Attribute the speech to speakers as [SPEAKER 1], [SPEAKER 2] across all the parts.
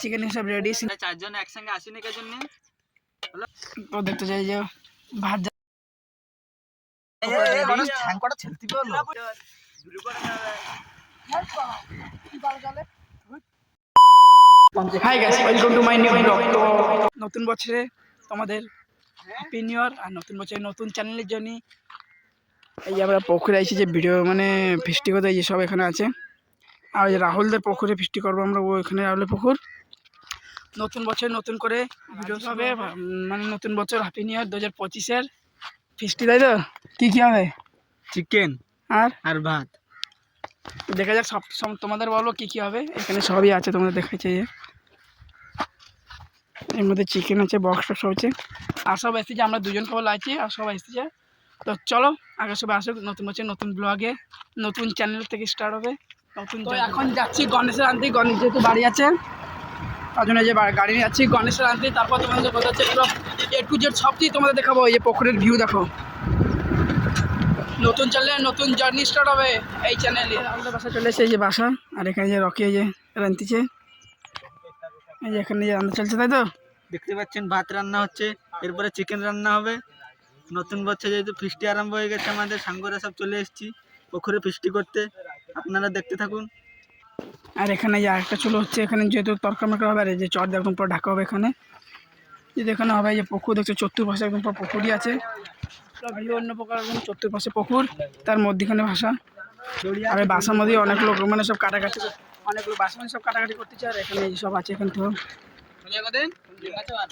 [SPEAKER 1] Chicken সব ready.
[SPEAKER 2] চারজন একসঙ্গে আসেনি কে জন্য
[SPEAKER 1] তো দেখতে চাই যে ভাত hi guys, welcome to my new blog. তো নতুন বছরে তোমাদের হ্যাপি নিউ ইয়ার, আর নতুন বছরে নতুন চ্যানেলের জন্য এই যে আমরা পুকুরে আইছি, যে ভিডিও মানে ফিস্টি করতে এই যে সব এখানে আছে। আর ওই যে রাহুলদের পুকুরে ফিস্টি করবো আমরা, ওইখানে রাহুলের পুকুর। নতুন বছর নতুন করে ভিডিও হবে, মানে নতুন বছর হ্যাপি নিউ ইয়ার 2025-এর ফিস্টি, তাই তো? কী কী হবে?
[SPEAKER 2] চিকেন আর ভাত।
[SPEAKER 1] দেখা যাক, সব তোমাদের বলো কী কী হবে। এখানে সবই আছে, তোমাদের দেখাচ্ছে। এর মধ্যে চিকেন আছে, বক্স সব আছে, আর সব এসেছে। আমরা দুজন কেবল আছি, আর সব এসেছে। তো চলো আগে সব আসুক। নতুন বছর নতুন ব্লগে নতুন চ্যানেল থেকে স্টার্ট হবে নতুন। তো এখন যাচ্ছি গণেশের আনতে। গণেশ যেহেতু বাড়ি আছে, তার জন্য যে গাড়ি নিয়ে যাচ্ছি গণেশের আনতে। তারপর তোমাদের কথা হচ্ছে পুরো A to Z সব কিছু তোমাদের দেখাবো। এই যে পুকুরের ভিউ দেখো। নতুন চ্যানেলে নতুন জার্নি স্টার্ট হবে এই চ্যানেলে। আমাদের বাসা চলে এসেছে, এই যে বাসা। আর এখানে যে রকি এই যে রান্তিছে, এই যে এখানে যে রান্না চলছে, তাই তো?
[SPEAKER 2] দেখতে পাচ্ছেন ভাত রান্না হচ্ছে, এরপরে চিকেন রান্না হবে। নতুন বছর যেহেতু ফিস্টি আরম্ভ হয়ে গেছে, আমাদের সাঙ্গরা সব চলে এসেছি পুকুরে ফিস্টি করতে। আপনারা দেখতে থাকুন।
[SPEAKER 1] আর এখানে যে আরেকটা চুলো হচ্ছে, এখানে যেহেতু তরকারি মাখা হবে, আর এই যে চট একদম পুরো ঢাকা হবে এখানে। যদি এখানে হবে যে পুকুর দেখছো, চতুর্পাশে একদম পুরো পুকুরই আছে। সব বিভিন্ন প্রকার একদম চতুর্পাশে পুকুর, তার মধ্যখানে ভাষা। আর এই বাসার মধ্যে অনেক লোক মানে সব কাটাকাটি, অনেক লোক বাসা মানে সব কাটাকাটি করতেছে। আর এখানে এই সব আছে, এখান থেকে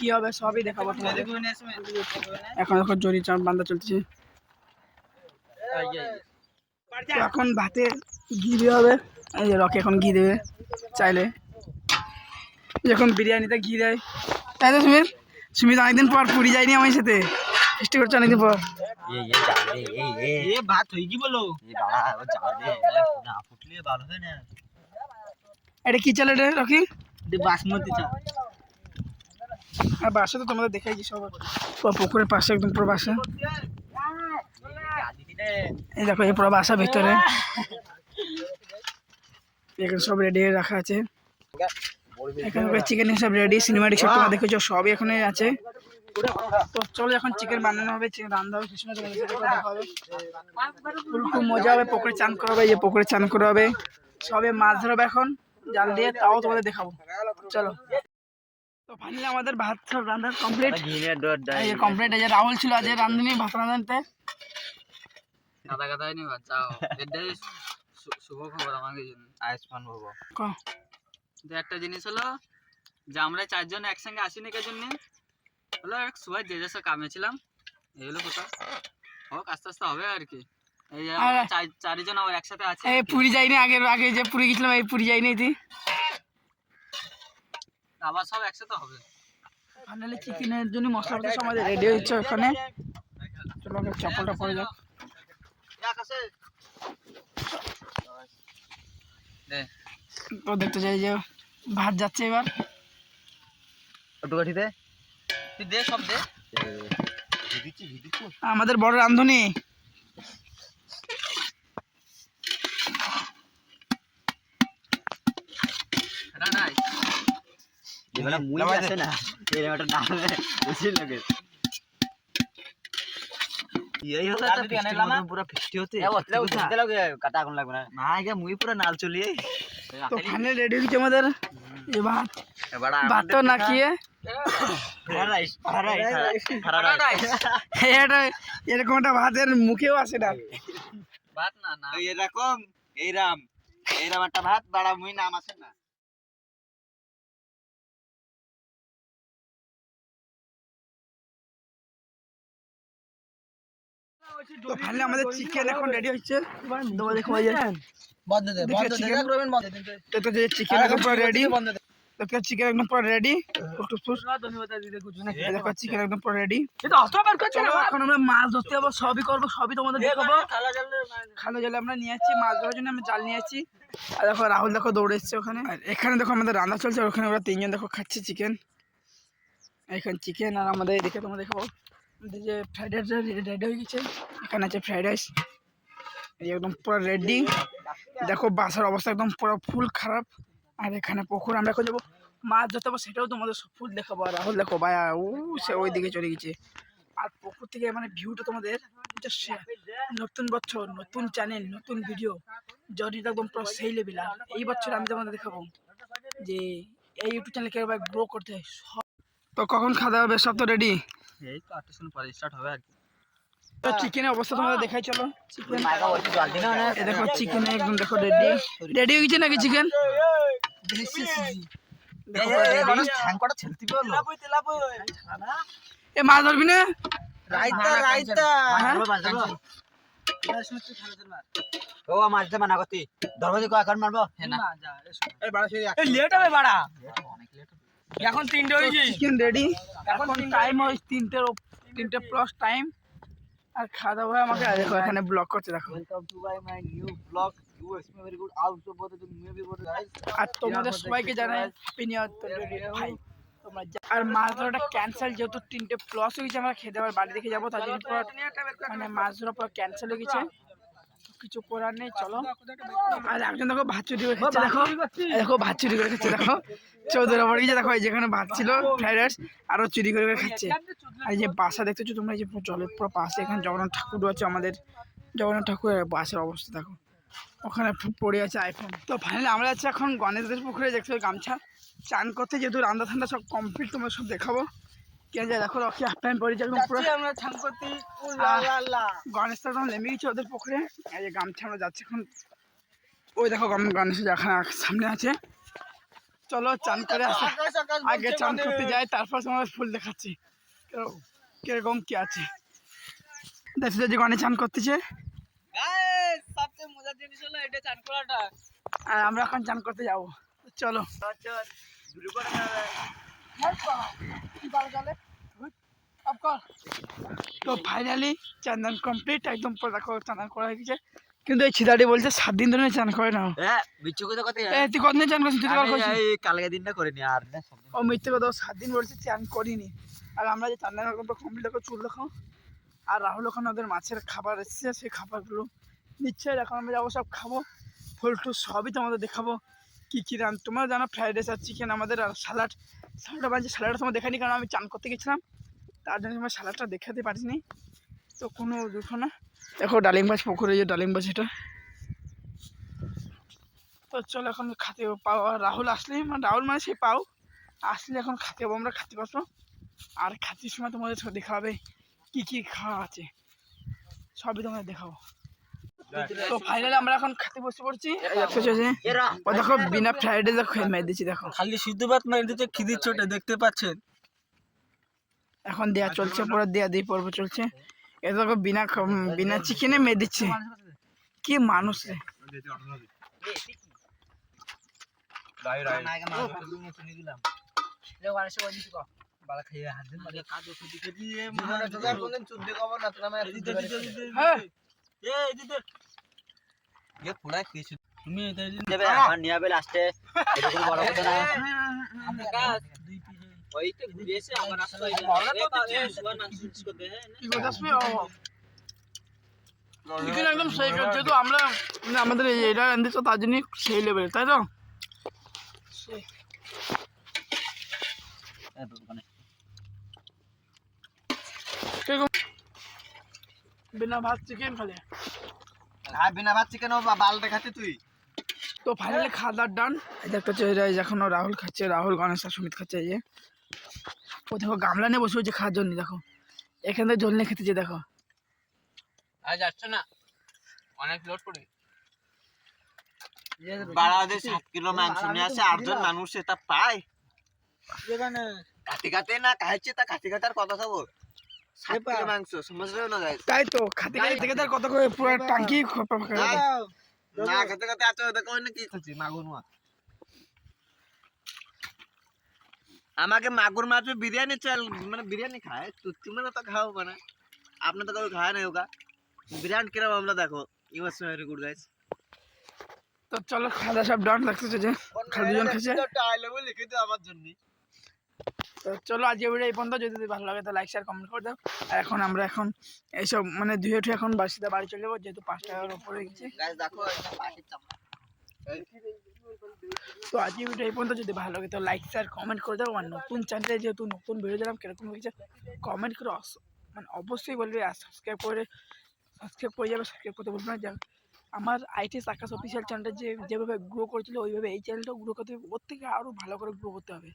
[SPEAKER 1] কি হবে সবই দেখাবো তোমাদের। এখন এখন জরি চাপ বান্ধা চলতেছে। এখন ভাতে ঘি দেওয়া হবে। এই যে রকি এখন ঘি দেবে চাইলে, যখন বিরিয়ানিতে ঘি দেয়, তাই তো? সুমিত অনেকদিন পর পুরী যায়নি আমার সাথে, ফিস্টি করছে অনেকদিন পর।
[SPEAKER 2] ভাত হয়ে কি বলো,
[SPEAKER 1] এটা কি চাল এটা রকি?
[SPEAKER 2] বাসমতি চাল।
[SPEAKER 1] আর বাসা তো তোমাদের দেখাইছি সব, পুকুরের পাশে একদম পুরো বাসা। এই দেখো এই পুরো বাসা ভিতরে, এখানে সব রেডি রাখা আছে। এখানে চিকেন সব রেডি, সিনেমাটিক সব তোমরা দেখেছো, সবই এখানে আছে। তো চলো এখন চিকেন বানানো হবে, চিকেন রান্না হবে, কিছু না দেখা হবে। খুব মজা হবে, পুকুরে চান করা হবে। এই যে পুকুরে চান করা হবে, সবে মাছ ধরবে এখন জাল দিয়ে, তাও তোমাদের দেখাবো। চলো। তো ফাইনালি আমাদের ভাত সব রান্না কমপ্লিট। এই যে কমপ্লিট। এই যে রাহুল ছিল আজ রাঁধুনি ভাত রাঁধতে।
[SPEAKER 2] গাদা গাদা হয়নি ভাত, যাও। এটাই শুভ খবর আমাকে জন্য, আয়ুষ্মান ভব। একটা জিনিস হলো যে আমরা চারজন একসঙ্গে আসিনি কে জন্য হলো, সবাই যে যার কামে ছিলাম। এই হলো কথা, হোক আস্তে আস্তে হবে আর কি। এই যে চারজন আবার একসাথে আছে।
[SPEAKER 1] এই পুরী যাইনি, আগে যে পুরী গেছিলাম, এই পুরী যাইনি তুই।
[SPEAKER 2] আবার সব একসাথে হবে।
[SPEAKER 1] ফাইনালি চিকেনের জন্য মশলা সময় রেডি হচ্ছে ওখানে। চলো চপ্পলটা পরে যাক। তো দেখতে চাই যে ভাত যাচ্ছে এবার।
[SPEAKER 2] দে সব দে।
[SPEAKER 1] আমাদের বড় রাঁধুনি। তো ফাইনালি রেডি হচ্ছে আমাদের ভাত তো না খেয়ে এরকম একটা ভাতের মুখেও আসে না।
[SPEAKER 2] ভাত না না এরকম এইরাম একটা ভাত বাড়া মুই নাম আছে না।
[SPEAKER 1] তো ফাইনালি আমাদের চিকেন এখন রেডি হচ্ছে। চিকেন এখন পুরো রেডি। চিকেন একদম পুরো রেডি। চিকেন একদম পুরো রেডি। এখন আমরা মাছ ধরতে যাবো, সবই করবো, সবই তোমাদের দেখাবো। খালো জালে আমরা নিয়ে যাচ্ছি মাছ ধরার জন্য, আমরা জাল নিয়ে যাচ্ছি। আর দেখো রাহুল দেখো দৌড়ে এসছে ওখানে। আর এখানে দেখো আমাদের রান্না চলছে, ওখানে ওরা তিনজন দেখো খাচ্ছে চিকেন। এখানে চিকেন আর আমাদের এদিকে তোমরা দেখাবো যে ফ্রাইড রাইস রেডি হয়ে গেছে। এখানে আছে ফ্রাইড রাইস, এই একদম পুরো রেডি। দেখো বাসার অবস্থা একদম পুরো ফুল খারাপ। আর এখানে পুকুর, আমরা এখন যাবো মাছ ধরতে পারবো সেটাও তোমাদের ফুল দেখাবো। আর রাহুল দেখো ভাই সে ওই দিকে চলে গেছে। আর পুকুর থেকে মানে ভিউটা তোমাদের নতুন বছর, নতুন চ্যানেল, নতুন ভিডিও, জরিটা একদম পুরো সেই লেভেল। আর এই বছর আমি তোমাদের দেখাবো যে এই ইউটিউব চ্যানেল কিভাবে গ্রো করতে হয়। তো কখন খাওয়া হবে? সব তো রেডি?
[SPEAKER 2] এই তো 8টার সময় পরে স্টার্ট হবে আর কি।
[SPEAKER 1] তো চিকেনের অবস্থা তোমাদের দেখাই চলো। চিকেন দেখো, চিকেন একদম দেখো রেডি রেডি হয়ে গেছে নাকি চিকেন? এ মাছ ধরবি না?
[SPEAKER 2] রাইতা রাইতা ও মারতে মানা করতি দরবাজে কো এখন মারবো না যা এই বাড়া সেই এই লেট হবে বাড়া অনেক লেট হবে এখন 3টে হইছে
[SPEAKER 1] চিকেন রেডি এখন টাইম হই 3টে প্লাস টাইম আর খাওয়া দাওয়া আমাকে দেখো এখানে ব্লগ করতে দেখো
[SPEAKER 2] welcome to my new blog you expect very good out of the maybe বড় গাইস
[SPEAKER 1] আর তোমাদের সবাইকে জানাই হ্যাপি নিউ ইয়ার ভাই তোমরা আর মাছ ধরাটা ক্যান্সেল যেহেতু 3টে প্লাস হয়ে গেছে আমরা খেতে আবার বাড়ি দেখে যাবো তার জন্য মানে মাছ ধরা পুরো ক্যান্সেল হয়ে গেছে কিছু করার নেই চলো আর একজন দেখো ভাত চুরি করে খাচ্ছে দেখো দেখো ভাত চুরি করে খাচ্ছে দেখো চৌধুরী বাড়ি গিয়ে দেখো যেখানে ভাত ছিল ফ্রাইড রাইস আরো চুরি করে খাচ্ছে আর এই যে বাসা দেখতেছো তোমরা এই যে জলের পুরো পাশে এখানে জগন্নাথ ঠাকুর আছে আমাদের জগন্নাথ ঠাকুরের বাসের অবস্থা দেখো ওখানে পড়ে আছে আইফোন তো ফাইনালি আমরা যাচ্ছি এখন গণেশদের পুকুরে দেখছো গামছা চান করতে যেহেতু রান্না ঠান্ডা সব কমপ্লিট তোমার সব দেখাবো কেন যায় দেখো রকি হাফ প্যান্ট পরে যাবো পুরো আমরা চান করতে গণেশটা তখন নেমে গেছে ওদের পুকুরে এই যে গামছা আমরা যাচ্ছি এখন ওই দেখো গণেশ যেখানে সামনে আছে চলো চান করে আসি আগে চান করতে যাই তারপর তোমার ফুল দেখাচ্ছি কিরকম কি আছে দেখছো যে গণেশ চান করতেছে
[SPEAKER 2] সবচেয়ে মজার জিনিস হলো এটা চান করাটা
[SPEAKER 1] আর আমরা এখন চান করতে যাবো চলো তো ফাইনালি চান্দান কমপ্লিট একদম দেখো চান্দান করা হয়ে গেছে কিন্তু এই ছিদাটি বলছে 7 দিন ধরে চান করে না
[SPEAKER 2] বিচ্ছু কথা কথা
[SPEAKER 1] তুই কতদিন চান করছিস
[SPEAKER 2] কালকে দিনটা করিনি আর
[SPEAKER 1] ও মিথ্যে কথা 7 দিন বলছে চান করিনি আর আমরা যে চান্দান কমপ্লিট দেখো চুল দেখো আর রাহুল ওখানে ওদের মাছের খাবার এসেছে সেই খাবারগুলো নিচ্ছে এখন আমরা যাবো সব খাবো ফুল টুল সবই তোমাদের দেখাবো কী কী রান তোমরা জানো ফ্রাইড রাইস আর চিকেন আমাদের আর স্যালাডটা বাজছে স্যালাডটা তোমার দেখানি কারণ আমি চান করতে গেছিলাম তার জন্য আমার স্যালাডটা দেখাতে পারিনি তো কোনো দুঃখ না দেখো ডালিম গাছ পুকুরে যে ডালিম গাছ এটা তো চলো এখন খাতে পাও আর রাহুল আসলে মানে রাহুল মানে সেই পাও আসলে এখন খাতে পাবো আমরা খাতে পারবো আর খাতির সময় তোমাদের দেখা হবে কী কী খাওয়া আছে সবই তোমাদের দেখাবো তো ফাইনালি আমরা এখন খেতে বসে পড়ছি ও দেখো বিনা ফ্রাইড রাইস খেয়ে মেরে দিচ্ছি দেখো
[SPEAKER 2] খালি সিদ্ধ ভাত মেরে দিতে খিদির চোটে দেখতে পাচ্ছেন
[SPEAKER 1] এখন দেয়া চলছে পুরো দেয়া দিয়ে পর্ব চলছে এ দেখো বিনা চিকেনে মেরে দিচ্ছে কি মানুষ রে চিকেন একদম সেই যেহেতু আমরা আমাদের এটা রান্ধিছো তার জন্য সেই লেভেল তাই তো বিনা ভাত চিকেন খালে
[SPEAKER 2] আর বিনা ভাত চিকেন বাল দেখাতে তুই
[SPEAKER 1] তো ফাইনালি খাওয়া দাওয়ার ডান এই দেখতে হচ্ছে এখন রাহুল খাচ্ছে রাহুল গণেশ আর সুমিত খাচ্ছে এই যে ও দেখো গামলা নিয়ে বসে হচ্ছে খাওয়ার জন্য দেখো এখান থেকে জল নিয়ে খেতেছে দেখো
[SPEAKER 2] আর যাচ্ছে না অনেক লোড করে বাড়াতে 7 কিলো মাংস নিয়ে আসে 8 জন মানুষ এটা পায় যেখানে কাটি কাটে না খাইছে তা কাটি কাটার কথা খাবো 7 কিলো মাংস সমঝলেও না গাইস
[SPEAKER 1] তাই তো খাতে খাতে থেকে তার কত করে পুরো টাঙ্কি
[SPEAKER 2] না খেতে খেতে এত দেখো না কি খাচ্ছি মাগুর মাছ আমাকে মাগুর মাছ বিরিয়ানি চাল মানে বিরিয়ানি খায় তুমি না তো খাও মানে আপনি তো কেউ খায় না হোগা বিরিয়ানি কিরম আমরা দেখো you are so very good guys
[SPEAKER 1] তো চলো খাওয়া সব ডান লাগছে যে খাদ্যজন খাচ্ছে
[SPEAKER 2] ডায়লগ লিখে দাও আমার জন্য
[SPEAKER 1] তো চলো আজকে ভিডিও এই পর্যন্ত যদি ভালো লাগে তো লাইক শেয়ার কমেন্ট করে দাও আর এখন আমরা এখন এইসব মানে ধুয়ে উঠে এখন বাড়ি চলে যাবো যেহেতু 5 টাকার উপরে গেছে
[SPEAKER 2] গাইস দেখো এটা পাখির চামড়া
[SPEAKER 1] তো আজকে ভিডিও এই পর্যন্ত, যদি ভালো লাগে তো লাইক শেয়ার কমেন্ট করে দাও। আর নতুন চ্যানেলে যেহেতু নতুন ভিডিও দিলাম কিরকম হয়েছে কমেন্ট করে মানে অবশ্যই বলবে। আর সাবস্ক্রাইব করে যাবে, সাবস্ক্রাইব করতে বলবে না। যা আমার আইটিএস আকাশ অফিসিয়াল চ্যানেলটা যেভাবে গ্রো করেছিল ওইভাবে এই চ্যানেলটাও গ্রো করতে হবে, ওর থেকে আরও ভালো করে গ্রো করতে হবে।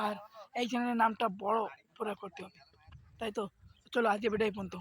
[SPEAKER 1] আর এই চ্যানেলের নামটা বড় করে করতে হবে, তাই তো। চলো আজকে ভিডিও এই পর্যন্ত।